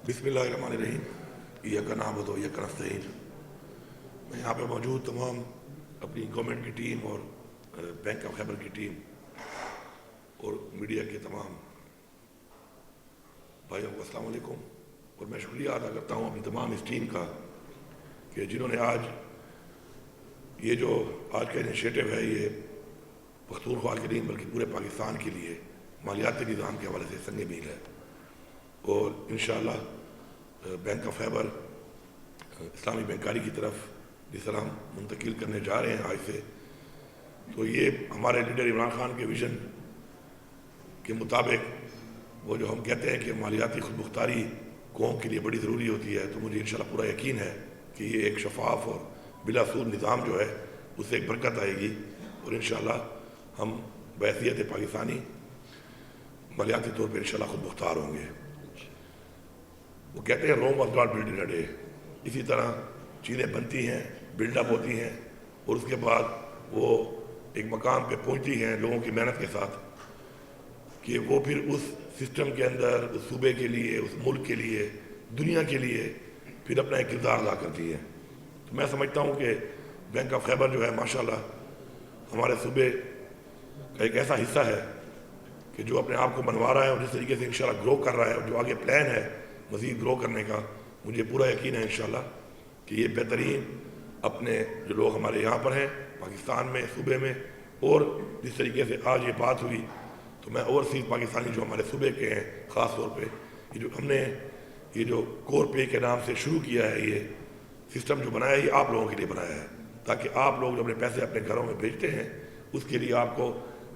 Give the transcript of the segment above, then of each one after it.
बिस्मिल्लाहिर्रहमानिर्रहीम। इय्याक नअबुदु व इय्याक नस्तईन। मैं यहाँ पे मौजूद तमाम अपनी गवर्नमेंट की टीम और बैंक ऑफ खैबर की टीम और मीडिया के तमाम भाइयों को अस्सलाम वालेकुम। और मैं शुक्रिया अदा करता हूँ अपनी तमाम इस टीम का कि जिन्होंने आज ये जो आज का इनिशिएटिव है, ये पख्तूनख्वा के लिए बल्कि पूरे पाकिस्तान के लिए मालियाती निज़ाम के हवाले से संग मील है। और इंशाअल्लाह बैंक ऑफ खैबर इस्लामी बैंकारी की तरफ जिस तरह हम मुंतकिल करने जा रहे हैं आज से, तो ये हमारे लीडर इमरान खान के विज़न के मुताबिक वो जो हम कहते हैं कि मालियाती खुदमुख्तारी कौम के लिए बड़ी ज़रूरी होती है, तो मुझे इंशाअल्लाह पूरा यकीन है कि ये एक शफाफ और बिलासूर निज़ाम जो है उससे एक बरकत आएगी और इंशाअल्लाह हम बहैसियत पाकिस्तानी मालियाती तौर पर इंशाअल्लाह खुद मुख्तार होंगे। वो कहते हैं Rome was not built in a day. इसी तरह चीज़ें बनती हैं, बिल्डअप होती हैं और उसके बाद वो एक मकाम पे पहुंचती हैं लोगों की मेहनत के साथ कि वो फिर उस सिस्टम के अंदर उस सूबे के लिए, उस मुल्क के लिए, दुनिया के लिए फिर अपना एक किरदार अदा करती है। तो मैं समझता हूँ कि बैंक ऑफ खैबर जो है माशाल्लाह हमारे सूबे का एक ऐसा हिस्सा है कि जो अपने आप को बनवा रहा है और जिस तरीके से इंशाल्लाह ग्रो कर रहा है और जो आगे प्लान है मज़ीद ग्रो करने का, मुझे पूरा यकीन है इंशाल्लाह कि ये बेहतरीन अपने जो लोग हमारे यहाँ पर हैं पाकिस्तान में, सूबे में, और जिस तरीके से आज ये बात हुई तो मैं ओवरसीज़ पाकिस्तानी जो हमारे सूबे के हैं ख़ास तौर पे ये जो हमने ये जो कोर पे के नाम से शुरू किया है, ये सिस्टम जो बनाया है ये आप लोगों के लिए बनाया है ताकि आप लोग जो अपने पैसे अपने घरों में भेजते हैं उसके लिए आपको,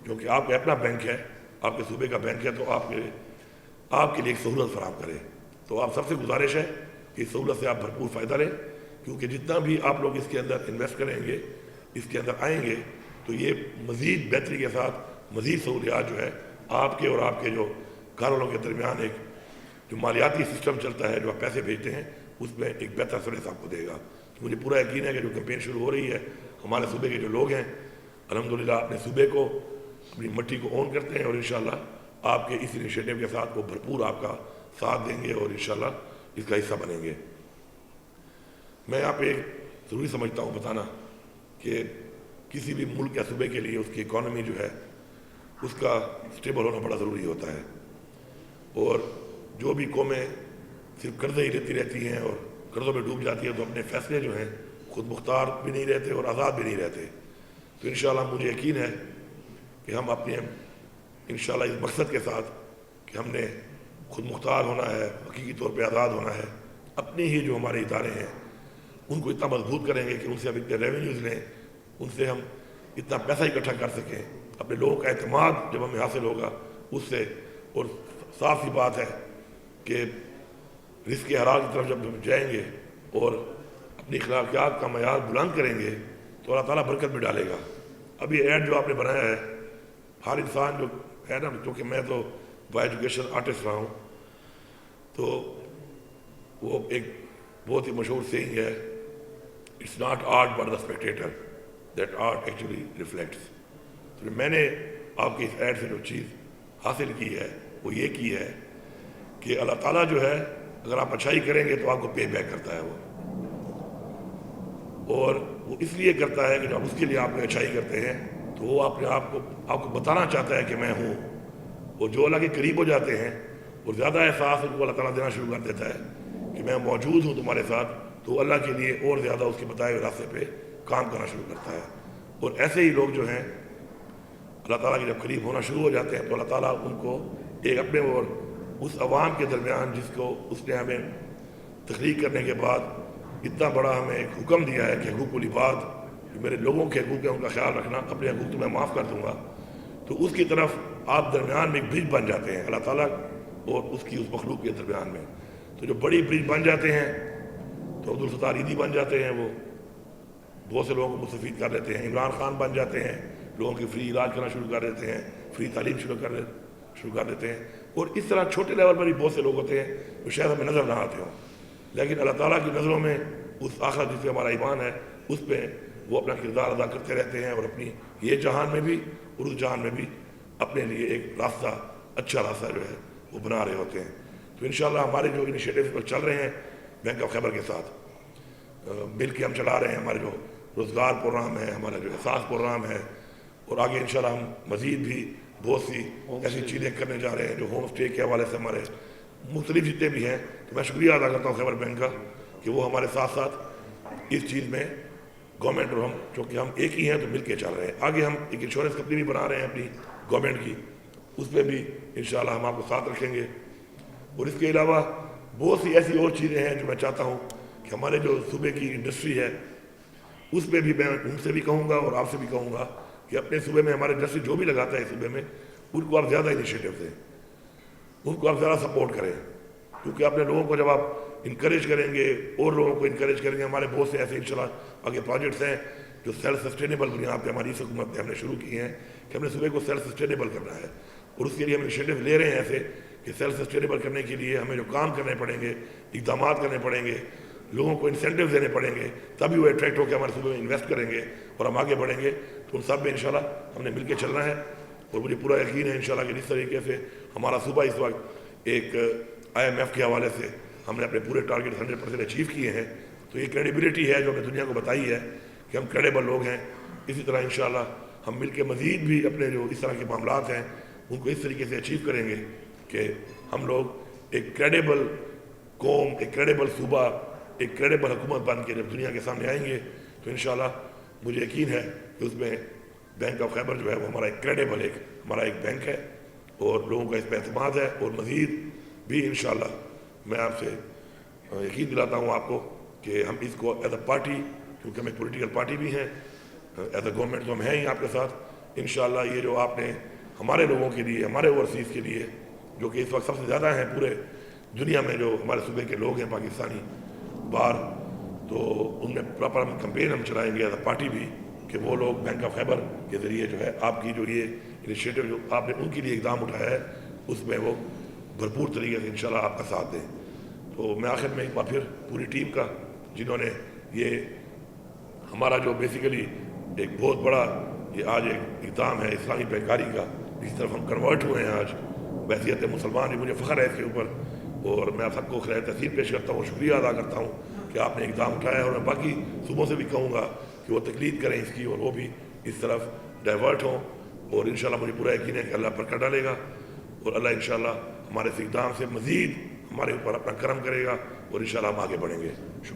क्योंकि आपका अपना बैंक है, आपके सूबे का बैंक है, तो आपके लिए एक सहूलत फराहम करे। तो आप सबसे गुजारिश है कि इस सहूलत से आप भरपूर फ़ायदा लें, क्योंकि जितना भी आप लोग इसके अंदर इन्वेस्ट करेंगे, इसके अंदर आएंगे, तो ये मज़ीद बेहतरी के साथ मज़ीद सहूलियात जो है आपके और आपके जो घर वालों के दरमियान एक जो मालियाती सिस्टम चलता है, जो आप पैसे भेजते हैं, उसमें एक बेहतर सर्विस आपको देगा। तो मुझे पूरा यकीन है कि जो कैंपेन शुरू हो रही है, हमारे सूबे के जो लोग हैं अल्हम्दुलिल्लाह अपने सूबे को, अपनी मट्टी को ऑन करते हैं और इंशाअल्लाह आपके इस इनिशिएटिव के साथ वो भरपूर आपका साथ देंगे और इंशाअल्लाह इसका हिस्सा बनेंगे। मैं यहाँ पे एक ज़रूरी समझता हूँ बताना कि किसी भी मुल्क या सूबे के लिए उसकी इकॉनमी जो है उसका स्टेबल होना बड़ा ज़रूरी होता है। और जो भी कौमें सिर्फ कर्ज़े ही लेती रहती हैं और कर्ज़ों में डूब जाती है, तो अपने फ़ैसले जो हैं खुद मुख्तार भी नहीं रहते और आज़ाद भी नहीं रहते। तो इंशाअल्लाह मुझे यकीन है कि हम अपने इंशाअल्लाह इस मकसद के साथ कि हमने खुद मुख्तार होना है, हकीकी तौर पे आज़ाद होना है, अपने ही जो हमारे इदारे हैं उनको इतना मजबूत करेंगे कि उनसे हम इतने रेवेन्यूज़ लें, उनसे हम इतना पैसा इकट्ठा कर सकें, अपने लोगों का एतमाद जब हमें हासिल होगा उससे। और साफ सी बात है कि रिस्क हराम की तरफ जब हम जाएंगे और अपनी अखलाकियात का मयार बुलंद करेंगे तो अल्लाह ताला बरकत भी डालेगा। अब ये ऐड जो आपने बनाया है, हर इंसान जो है ना, क्योंकि मैं तो बाय एजुकेशन आर्टिस्ट रहा हूँ, तो वो एक बहुत ही मशहूर सेइंग है, it's not art but the Spectator that art actually reflects. तो मैंने आपकी इस ऐड से जो चीज़ हासिल की है वो ये की है कि अल्लाह ताला जो है अगर आप अच्छाई करेंगे तो आपको पे बैक करता है वो, और वो इसलिए करता है कि जब उसके लिए आप अच्छाई करते हैं तो वो अपने आपको बताना चाहता है कि मैं हूँ। और जो अल्लाह के करीब हो जाते हैं और ज़्यादा एहसास उनको अल्लाह ताला देना शुरू कर देता है कि मैं मौजूद हूँ तुम्हारे साथ, तो अल्लाह के लिए और ज़्यादा उसके बताए हुए रास्ते पे काम करना शुरू करता है। और ऐसे ही लोग जो हैं अल्लाह ताला के जब करीब होना शुरू हो जाते हैं तो अल्लाह ताला उनको एक अपने और उस अवाम के दरमियान जिसको उसने हमें तख्लीक करने के बाद इतना बड़ा हमें एक हुक्म दिया है कि हकूक़ुल इबाद, जो मेरे लोगों के हकूक़ हैं उनका ख्याल रखना, अपने हकूक़ तो मैं माफ़ कर दूँगा, तो उसकी तरफ आप दरमियान में एक ब्रिज बन जाते हैं अल्लाह ताला और उसकी उस मखलूक के दरमियान में। तो जो बड़ी ब्रिज बन जाते हैं तो अब्दुल सत्तार ईदी बन जाते हैं, वो बहुत से लोगों को मुस्तफ़ीद कर देते हैं। इमरान खान बन जाते हैं, लोगों की फ्री इलाज करना शुरू कर देते हैं, फ्री तालीम शुरू कर देते हैं। और इस तरह छोटे लेवल पर भी बहुत से लोग होते हैं जो शायद हमें नज़र ना आते हों, लेकिन अल्लाह ताला की नज़रों में उस आखिरत जिसमें हमारा ईमान है उस पर वो अपना किरदार अदा करते रहते हैं और अपनी ये जहान में भी और उस जहान में भी अपने लिए एक रास्ता, अच्छा रास्ता जो है वो बना रहे होते हैं। تو انشاءاللہ ہمارے جو انیشیٹیوز پر چل رہے ہیں بینک آف خیبر کے ساتھ مل کے ہم چلا رہے ہیں، ہمارے جو روزگار پروگرام ہے، ہمارا جو احساس پروگرام ہے، اور آگے انشاءاللہ ہم مزید بھی بہت سی ایسی چیزیں کرنے جا رہے ہیں جو ہوم اسٹے کے حوالے سے ہمارے مختلف جتنے بھی ہیں. تو میں شکریہ ادا کرتا ہوں خیبر بینک کا کہ وہ ہمارے ساتھ ساتھ اس چیز میں گورنمنٹ اور ہم چونکہ ہم ایک ہی ہیں تو مل کے چل رہے ہیں. آگے ہم ایک انشورنس کمپنی بھی بنا رہے ہیں اپنی گورنمنٹ کی، اس میں بھی انشاءاللہ ہم آپ کو ساتھ رکھیں گے. اور اس کے علاوہ بہت سی ایسی اور چیزیں ہیں جو میں چاہتا ہوں کہ ہمارے جو صوبے کی انڈسٹری ہے اس میں بھی میں ان سے بھی کہوں گا اور آپ سے بھی کہوں گا کہ اپنے صوبے میں ہمارے انڈسٹری جو بھی لگاتا ہے صوبے میں ان کو آپ زیادہ انیشیٹو دیں، ان کو آپ زیادہ سپورٹ کریں، کیونکہ اپنے لوگوں کو جب آپ انکریج کریں گے اور لوگوں کو انکریج کریں گے. ہمارے بہت سے ایسے انشاءاللہ آگے پروجیکٹس ہیں جو سیلف سسٹینیبل بنیاد پہ ہماری اس حکومت نے ہم نے شروع کی ہیں کہ ہم نے صوبے کو سیلف سسٹینیبل کرنا ہے، اور اس کے لیے ہم انیشیٹو لے رہے ہیں ایسے کہ سیلف سسٹینیبل کرنے کے لیے ہمیں جو کام کرنے پڑیں گے، اقدامات کرنے پڑیں گے، لوگوں کو انسینٹیو دینے پڑیں گے، تبھی وہ اٹریکٹ ہو کے ہمارے صوبے میں انویسٹ کریں گے اور ہم آگے بڑھیں گے. تو ان سب میں انشاءاللہ ہم نے مل کے چلنا ہے. اور مجھے پورا یقین ہے انشاءاللہ کہ جس طریقے سے ہمارا صوبہ اس وقت ایک IMF کے حوالے سے ہم نے اپنے پورے ٹارگیٹ 100% اچیو کیے ہیں، تو یہ کریڈیبلٹی ہے جو ہم نے دنیا کو بتائی ہے کہ ہم کریڈیبل لوگ ہیں. اسی طرح انشاءاللہ ہم مل کے مزید بھی اپنے جو اس طرح کے معاملات ہیں ان کو اس طریقے سے اچیو کریں گے کہ ہم لوگ ایک کریڈیبل قوم، ایک کریڈیبل صوبہ، ایک کریڈیبل حکومت بن کے جب دنیا کے سامنے آئیں گے تو انشاءاللہ مجھے یقین ہے کہ اس میں بینک آف خیبر جو ہے وہ ہمارا ایک کریڈیبل ہمارا ایک بینک ہے اور لوگوں کا اس پہ اعتماد ہے. اور مزید بھی انشاءاللہ میں آپ سے یقین دلاتا ہوں آپ کو کہ ہم اس کو ایز اے پارٹی، کیونکہ ہم ایک پولیٹیکل پارٹی بھی ہیں، ایز اے گورنمنٹ تو ہم ہیں ہی آپ کے ساتھ. انشاءاللہ یہ جو آپ نے ہمارے لوگوں کے لیے، ہمارے اوورسیز کے لیے جو کہ اس وقت سب سے زیادہ ہیں پورے دنیا میں جو ہمارے صوبے کے لوگ ہیں پاکستانی باہر، تو ان میں پراپر ہم کمپین ہم چلائیں گے ایز اے پارٹی بھی کہ وہ لوگ بینک آف خیبر کے ذریعے جو ہے آپ کی جو یہ انیشیٹو جو آپ نے ان کے لیے اقدام اٹھایا ہے اس میں وہ بھرپور طریقے سے انشاءاللہ آپ کا ساتھ دیں. تو میں آخر میں ایک بار پھر پوری ٹیم کا جنہوں نے یہ ہمارا جو بیسیکلی ایک بہت بڑا یہ آج ایک اقدام ہے اسلامی بینکاری کا، جس طرف ہم کنورٹ ہوئے ہیں آج بحیثیت مسلمان، بھی مجھے فخر ہے اس کے اوپر، اور میں آپ سب کو خیر تحسین پیش کرتا ہوں، شکریہ ادا کرتا ہوں کہ آپ نے اقدام اٹھایا ہے. اور میں باقی صوبوں سے بھی کہوں گا کہ وہ تقلید کریں اس کی اور وہ بھی اس طرف ڈائیورٹ ہوں، اور انشاءاللہ مجھے پورا یقین ہے کہ اللہ برکت ڈالے گا اور اللہ انشاءاللہ ہمارے اس اقدام سے مزید ہمارے اوپر اپنا کرم کرے گا اور انشاءاللہ ہم آگے بڑھیں گے. شکریہ.